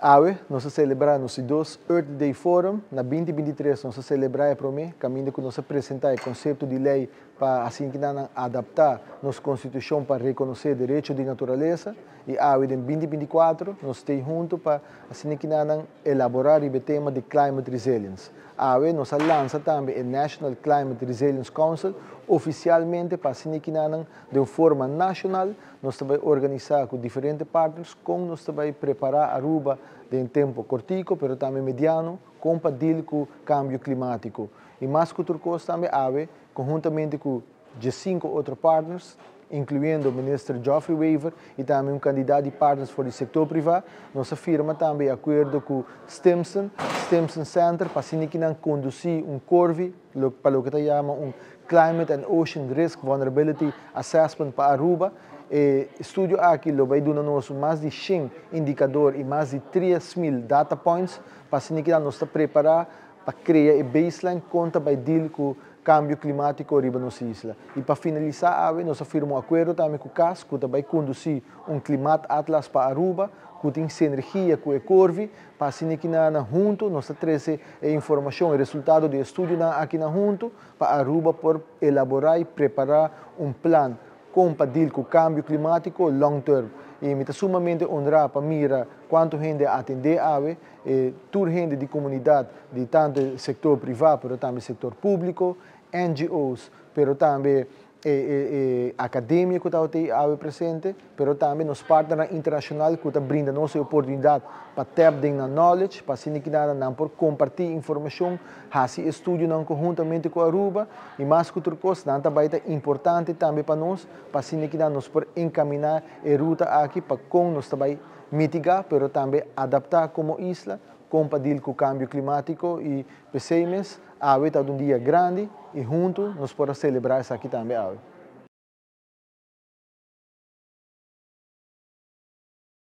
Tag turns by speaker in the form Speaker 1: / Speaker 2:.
Speaker 1: Awe, nós celebramos o dois Earth Day Forum, na 2023 nós celebramos para mim, caminho que nós apresentar o conceito de lei para assim que nós adaptar nossa Constituição para reconhecer o direito de natureza, e Awe em 2024 nós estamos juntos para assim que nós elaborar o tema de Climate Resilience. Awe nós lança também o National Climate Resilience Council, oficialmente para assim que nós de uma forma nacional nós vamos organizar com diferentes partners, como nós vamos preparar a Aruba de um tempo curtico, mas também mediano, compatível com o câmbio climático. E mais que outra coisa também, AVE, conjuntamente com 5 outros partners, incluindo o ministro Geoffrey Weaver e também um candidato de partners para o setor privado, nós firma também acordo com o Stimson Center, para assim que nós conduzir curve, para o que chama Climate and Ocean Risk Vulnerability Assessment para Aruba. O estúdio aqui vai dar mais de 100 indicadores e mais de 3.000 data points para assim que nós estamos preparados para criar a baseline contra o deal com o câmbio climático na nossa isla. E para finalizar, nós firmamos um acordo também com o CAS, que vai conduzir Climate Atlas para Aruba, que tem sinergia com a Corvi, para assim que nós juntos, nós trazemos a informação e resultado do estúdio aqui juntos, para Aruba por elaborar e preparar plano compatível com o câmbio climático long term. E me está sumamente honrado para mirar quanto gente atender a AVE, toda gente de comunidade, de tanto setor privado, mas também setor público, NGOs, mas também academia que está AVE presente, mas também nos partners internacionais que estão brindando nossa oportunidade para ter knowledge, para assim que nós por compartilhar informação, fazer estudo conjuntamente com a Aruba, e mais que outra coisa, também é importante também para nós, para assim que nós por encaminhar a ruta aqui para com nós também mitigar, mas também adaptar como isla, compatível com o câmbio climático e pensemos, a AVE está um dia grande e juntos nós podemos celebrar isso aqui também.